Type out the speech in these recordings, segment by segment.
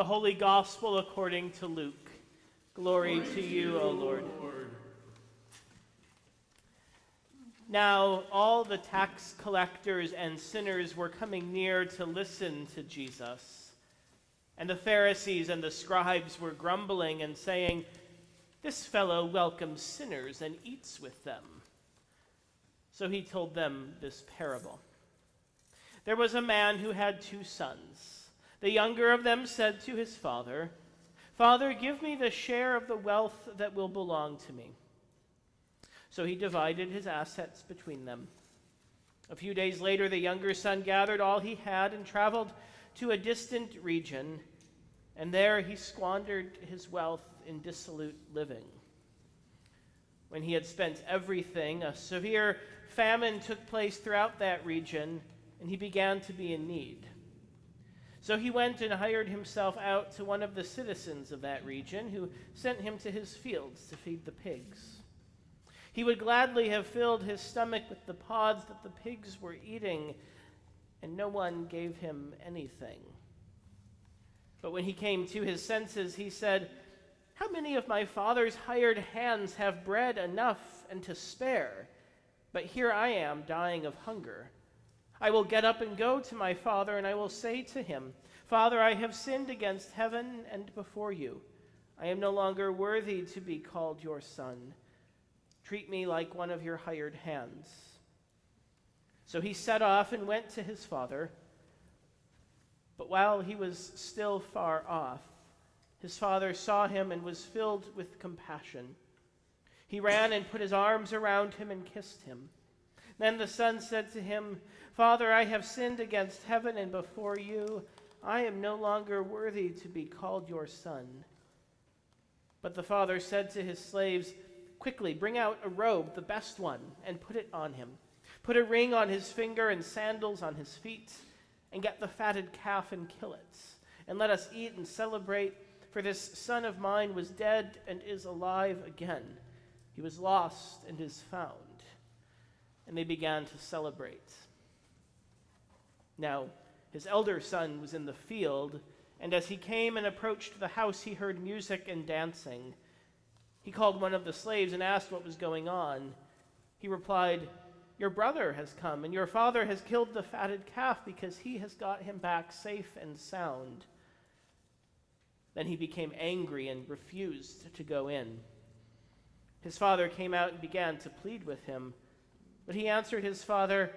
The Holy Gospel according to Luke. Glory to you, O Lord. Now all the tax collectors and sinners were coming near to listen to Jesus. And the Pharisees and the scribes were grumbling and saying, "This fellow welcomes sinners and eats with them." So he told them this parable. There was a man who had 2 sons. The younger of them said to his father, "Father, give me the share of the wealth that will belong to me." So he divided his assets between them. A few days later, the younger son gathered all he had and traveled to a distant region, and there he squandered his wealth in dissolute living. When he had spent everything, a severe famine took place throughout that region, and he began to be in need. So he went and hired himself out to one of the citizens of that region, who sent him to his fields to feed the pigs. He would gladly have filled his stomach with the pods that the pigs were eating, and no one gave him anything. But when he came to his senses, he said, "How many of my father's hired hands have bread enough and to spare? But here I am dying of hunger. I will get up and go to my father, and I will say to him, 'Father, I have sinned against heaven and before you. I am no longer worthy to be called your son. Treat me like one of your hired hands.' So he set off and went to his father. But while he was still far off, his father saw him and was filled with compassion. He ran and put his arms around him and kissed him. Then the son said to him, 'Father, I have sinned against heaven and before you. I am no longer worthy to be called your son.' But the father said to his slaves, 'Quickly, bring out a robe, the best one, and put it on him. Put a ring on his finger and sandals on his feet, and get the fatted calf and kill it. And let us eat and celebrate, for this son of mine was dead and is alive again. He was lost and is found.' And they began to celebrate. Now his elder son was in the field, and as he came and approached the house, he heard music and dancing. He called one of the slaves and asked what was going on. He replied, 'Your brother has come, and your father has killed the fatted calf because he has got him back safe and sound.' Then he became angry and refused to go in. His father came out and began to plead with him. But he answered his father,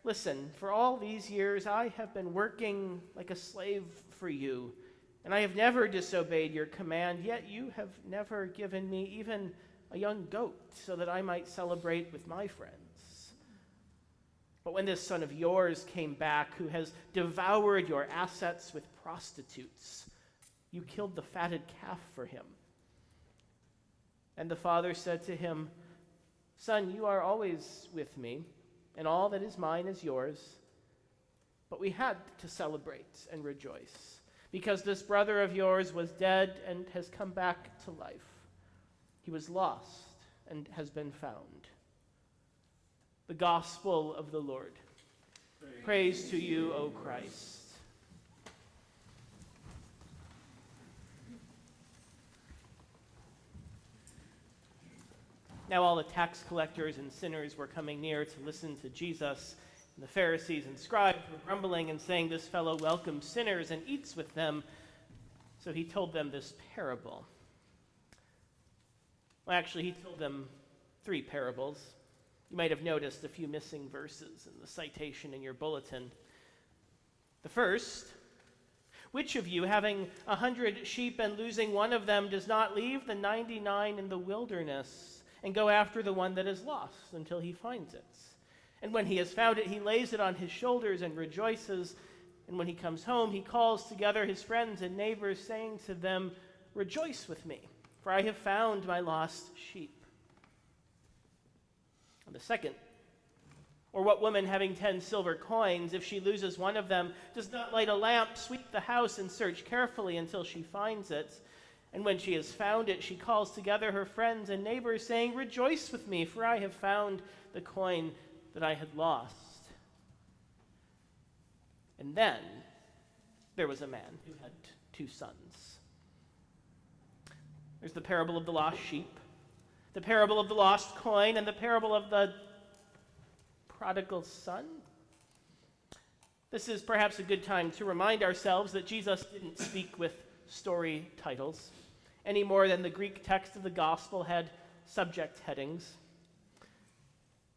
'Listen, for all these years I have been working like a slave for you, and I have never disobeyed your command, yet you have never given me even a young goat so that I might celebrate with my friends. But when this son of yours came back, who has devoured your assets with prostitutes, you killed the fatted calf for him.' And the father said to him, 'Son, you are always with me, and all that is mine is yours. But we had to celebrate and rejoice, because this brother of yours was dead and has come back to life. He was lost and has been found.'" The Gospel of the Lord. Praise to you, O Christ. Now all the tax collectors and sinners were coming near to listen to Jesus, and the Pharisees and scribes were grumbling and saying, "This fellow welcomes sinners and eats with them." So he told them this parable. Well, actually, he told them 3 parables. You might have noticed a few missing verses in the citation in your bulletin. The first, "Which of you, having 100 sheep and losing one of them, does not leave the 99 in the wilderness and go after the one that is lost until he finds it? And when he has found it, he lays it on his shoulders and rejoices. And when he comes home, he calls together his friends and neighbors, saying to them, 'Rejoice with me, for I have found my lost sheep.'" And the second, "Or what woman having 10 silver coins, if she loses one of them, does not light a lamp, sweep the house, and search carefully until she finds it? And when she has found it, she calls together her friends and neighbors, saying, 'Rejoice with me, for I have found the coin that I had lost.' And then there was a man who had 2 sons. There's the parable of the lost sheep, the parable of the lost coin, and the parable of the prodigal son. This is perhaps a good time to remind ourselves that Jesus didn't speak with story titles any more than the Greek text of the gospel had subject headings.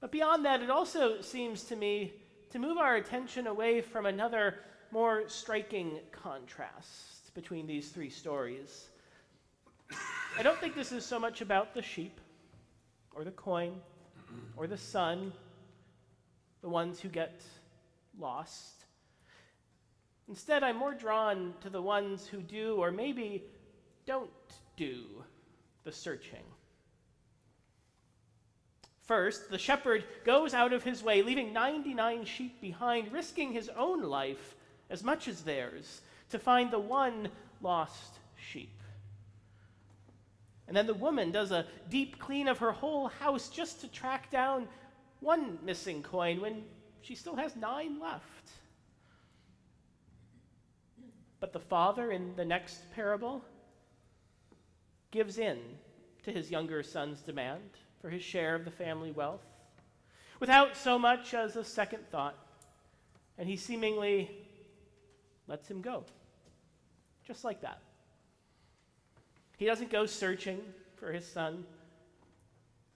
But beyond that, it also seems to me to move our attention away from another more striking contrast between these 3 stories. I don't think this is so much about the sheep or the coin or the son, the ones who get lost. Instead, I'm more drawn to the ones who do or maybe don't do the searching. First, the shepherd goes out of his way, leaving 99 sheep behind, risking his own life as much as theirs to find the one lost sheep. And then the woman does a deep clean of her whole house just to track down one missing coin when she still has 9 left. But the father in the next parable gives in to his younger son's demand for his share of the family wealth without so much as a second thought, and he seemingly lets him go, just like that. He doesn't go searching for his son.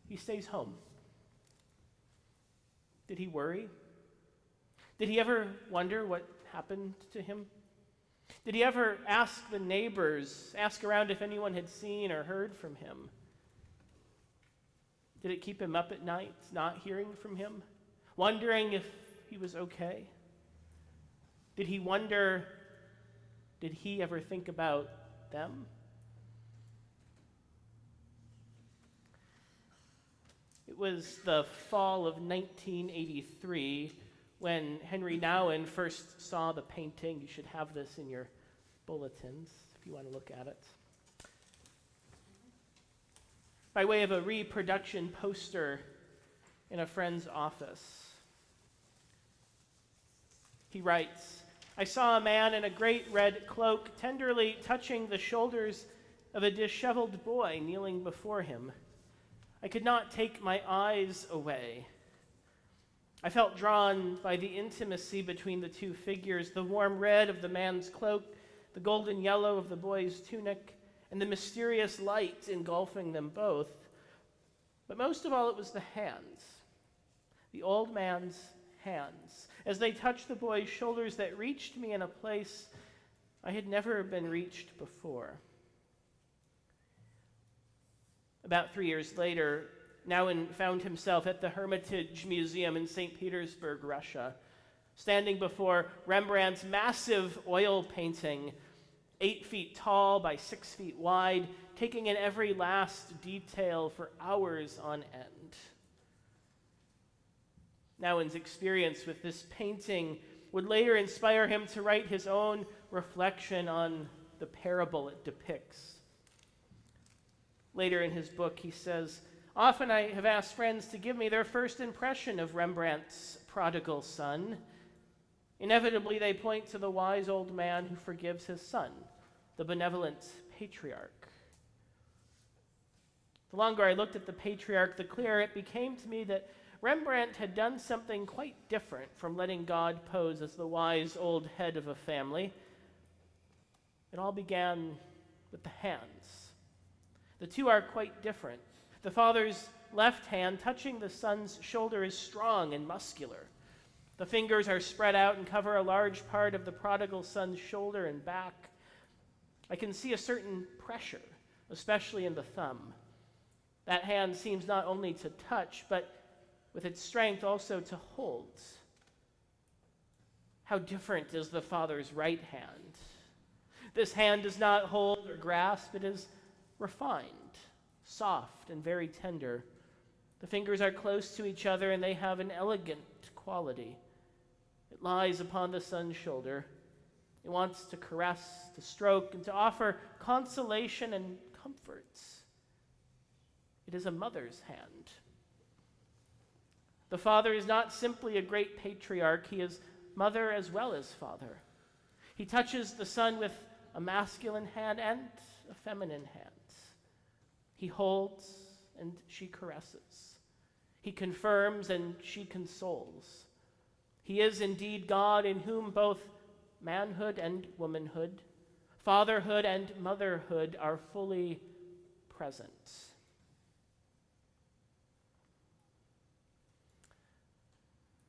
He stays home. Did he worry? Did he ever wonder what happened to him? Did he ever ask the neighbors, ask around if anyone had seen or heard from him? Did it keep him up at night, not hearing from him, wondering if he was okay? Did he wonder, did he ever think about them? It was the fall of 1983 when Henry Nouwen first saw the painting. You should have this in your bulletins if you want to look at it. By way of a reproduction poster in a friend's office, he writes, "I saw a man in a great red cloak tenderly touching the shoulders of a disheveled boy kneeling before him. I could not take my eyes away. I felt drawn by the intimacy between the 2 figures, the warm red of the man's cloak, the golden yellow of the boy's tunic, and the mysterious light engulfing them both. But most of all, it was the hands, the old man's hands, as they touched the boy's shoulders that reached me in a place I had never been reached before." About 3 years later, Nouwen found himself at the Hermitage Museum in St. Petersburg, Russia, standing before Rembrandt's massive oil painting, 8 feet tall by 6 feet wide, taking in every last detail for hours on end. Nouwen's experience with this painting would later inspire him to write his own reflection on the parable it depicts. Later in his book, he says, "Often I have asked friends to give me their first impression of Rembrandt's Prodigal Son. Inevitably, they point to the wise old man who forgives his son, the benevolent patriarch. The longer I looked at the patriarch, the clearer it became to me that Rembrandt had done something quite different from letting God pose as the wise old head of a family. It all began with the hands. The 2 are quite different. The father's left hand touching the son's shoulder is strong and muscular. The fingers are spread out and cover a large part of the prodigal son's shoulder and back. I can see a certain pressure, especially in the thumb. That hand seems not only to touch, but with its strength also to hold. How different is the father's right hand? This hand does not hold or grasp, it is refined, soft, and very tender. The fingers are close to each other and they have an elegant quality. It lies upon the son's shoulder. It wants to caress, to stroke, and to offer consolation and comfort. It is a mother's hand. The father is not simply a great patriarch, he is mother as well as father. He touches the son with a masculine hand and a feminine hand. He holds and she caresses. He confirms and she consoles. He is indeed God in whom both manhood and womanhood, fatherhood and motherhood are fully present.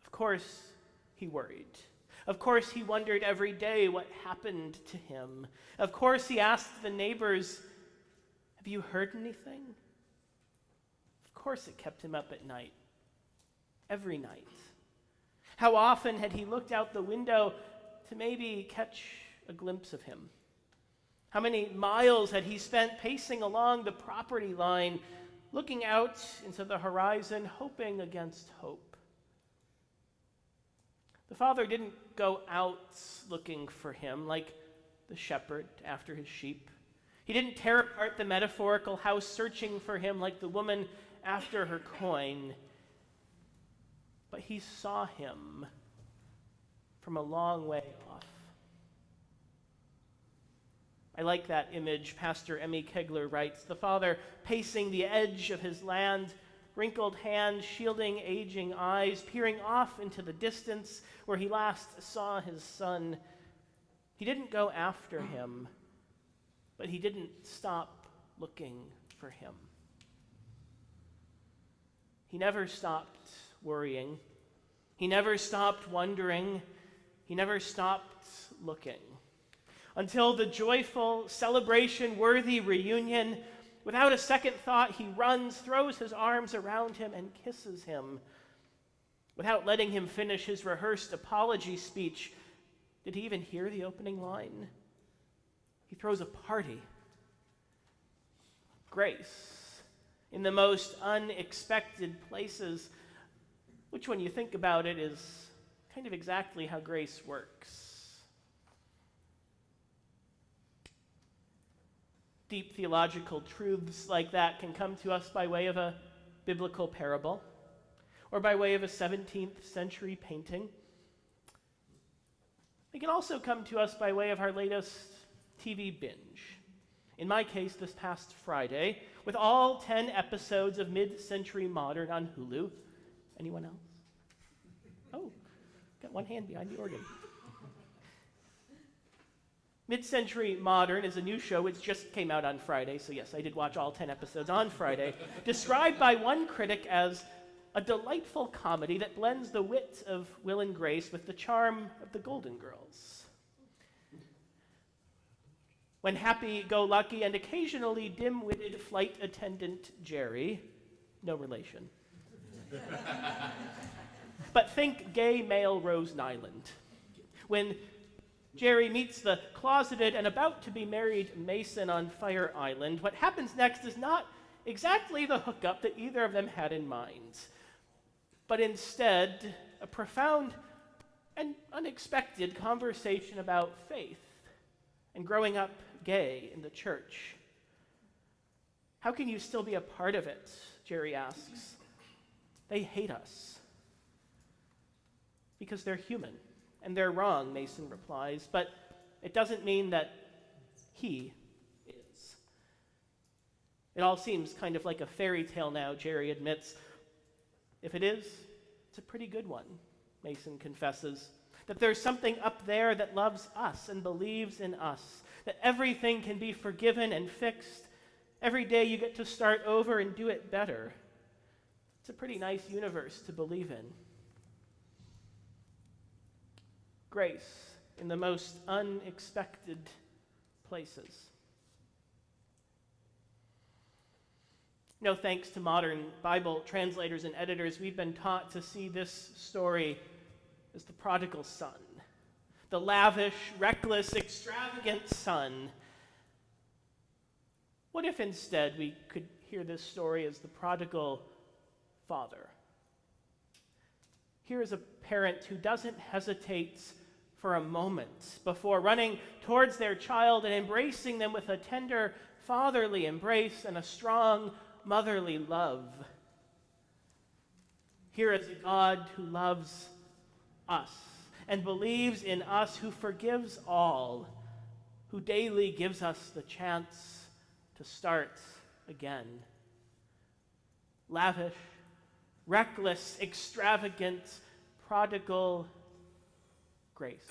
Of course, he worried. Of course, he wondered every day what happened to him. Of course, he asked the neighbors, "Have you heard anything?" Of course, it kept him up at night. Every night. How often had he looked out the window to maybe catch a glimpse of him? How many miles had he spent pacing along the property line, looking out into the horizon, hoping against hope? The father didn't go out looking for him like the shepherd after his sheep. He didn't tear apart the metaphorical house searching for him like the woman after her coin. But he saw him from a long way off. I like that image. Pastor Emmy Kegler writes, the father pacing the edge of his land, wrinkled hands shielding aging eyes, peering off into the distance where he last saw his son. He didn't go after him, but he didn't stop looking for him. He never stopped worrying. He never stopped wondering. He never stopped looking. Until the joyful, celebration-worthy reunion, without a second thought, he runs, throws his arms around him, and kisses him. Without letting him finish his rehearsed apology speech, did he even hear the opening line? He throws a party. Grace, in the most unexpected places, which when you think about it is kind of exactly how grace works. Deep theological truths like that can come to us by way of a biblical parable or by way of a 17th century painting. They can also come to us by way of our latest TV binge. In my case, this past Friday, with all 10 episodes of Mid-Century Modern on Hulu. Anyone else? Oh, got one hand behind the organ. Mid-Century Modern is a new show which just came out on Friday, so yes, I did watch all 10 episodes on Friday, described by one critic as a delightful comedy that blends the wit of Will and Grace with the charm of the Golden Girls. When happy-go-lucky and occasionally dim-witted flight attendant Jerry, no relation, but think gay male Rose Nyland. When Jerry meets the closeted and about-to-be-married Mason on Fire Island, what happens next is not exactly the hookup that either of them had in mind, but instead a profound and unexpected conversation about faith and growing up gay in the church. How can you still be a part of it? Jerry asks. They hate us. Because they're human. And they're wrong, Mason replies, but it doesn't mean that he is. It all seems kind of like a fairy tale now, Jerry admits. If it is, it's a pretty good one, Mason confesses. That there's something up there that loves us and believes in us. That everything can be forgiven and fixed. Every day you get to start over and do it better. It's a pretty nice universe to believe in. Grace in the most unexpected places. No thanks to modern Bible translators and editors, we've been taught to see this story as the prodigal son, the lavish, reckless, extravagant son. What if instead we could hear this story as the prodigal father? Here is a parent who doesn't hesitate for a moment before running towards their child and embracing them with a tender fatherly embrace and a strong motherly love. Here is a God who loves us and believes in us, who forgives all, who daily gives us the chance to start again. Lavish, reckless, extravagant, prodigal grace.